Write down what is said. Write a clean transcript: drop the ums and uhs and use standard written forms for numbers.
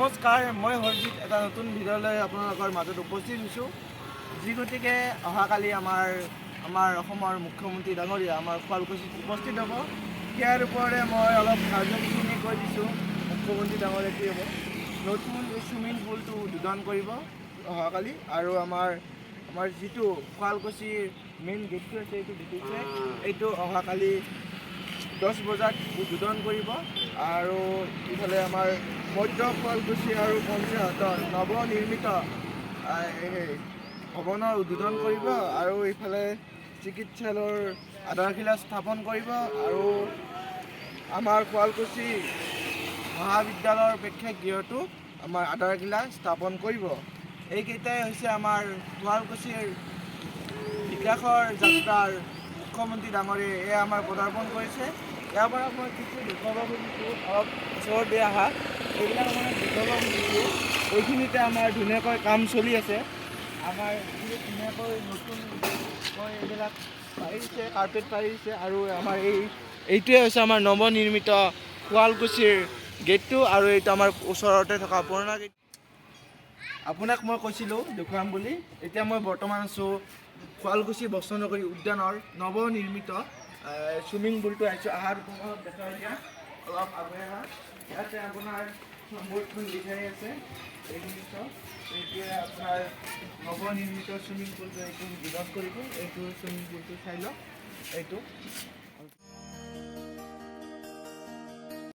নমস্কাৰ, মই হৰজিত এটা নতুন ভিডিঅ'লৈ আপোনালোকৰ মাজত উপস্থিত হৈছোঁ। যি গতিকে অহাকালি আমাৰ অসমৰ মুখ্যমন্ত্ৰী ডাঙৰীয়া আমাৰ শুৱালকুছিত উপস্থিত হ'ব। ইয়াৰ ওপৰতে মই অলপ কাৰ্যসূচী কৈ দিছোঁ। মুখ্যমন্ত্ৰী ডাঙৰীয়া কি হ'ব, নতুন চুইমিং পুলটো উদ্বোধন কৰিব অহাকালি, আৰু আমাৰ যিটো শুৱালকুছিৰ মেইন গেটটো আছে এইটো দেখিছে, এইটো অহাকালি 10 বজাত উদ্বোধন কৰিব। আৰু ইফালে আমাৰ মধ্য শুৱালকুছি আৰু পঞ্চায়তৰ নৱনিৰ্মিত ভৱনৰ উদ্বোধন কৰিব, আৰু ইফালে চিকিৎসালয়ৰ আধাৰশিলা স্থাপন কৰিব, আৰু আমাৰ শুৱালকুছি মহাবিদ্যালয়ৰ প্ৰেক্ষাগৃহটো আমাৰ আধাৰশিলা স্থাপন কৰিব। এইকেইটাই হৈছে আমাৰ শুৱালকুছিৰ বিকাশৰ যাত্ৰাৰ মুখ্যমন্ত্ৰী ডাঙৰীয়াই এয়া আমাৰ পদাৰ্পণ কৰিছে। ইয়াৰ পৰা মই কিছু দেখুৱাব খুজিছোঁ, অলপ ওচৰত দি অহা এইবিলাক মানে দেখুৱাব খুজিছোঁ। এইখিনিতে আমাৰ ধুনীয়াকৈ কাম চলি আছে। আমাৰ ধুনীয়াকৈ নতুনকৈ এইবিলাক পাৰিছে, কাৰ্পেট পাৰিছে, আৰু আমাৰ এইটোৱে হৈছে আমাৰ নৱনিৰ্মিত শুৱালকুছিৰ গেটটো, আৰু এইটো আমাৰ ওচৰতে থকা পুৰণা গেট। আপোনাক মই কৈছিলোঁ দেখুৱাম বুলি। এতিয়া মই বৰ্তমান আছোঁ শুৱালকুছি বস্ত্ৰনগৰী উদ্যানৰ নৱনিৰ্মিত চুইমিং পুলটো আহিছোঁ। অহাৰ সময়ত দেখাই দিয়া অলপ আগুৱাই অহা। ইয়াতে আপোনাৰ বৰ্ডখন লিখাই আছে, এইটোৱে আপোনাৰ নৱনিৰ্মিত চুইমিং পুলটো এইটো উদ্বোধন কৰিব। এইটো চুইমিং পুলটো চাই লওক, এইটো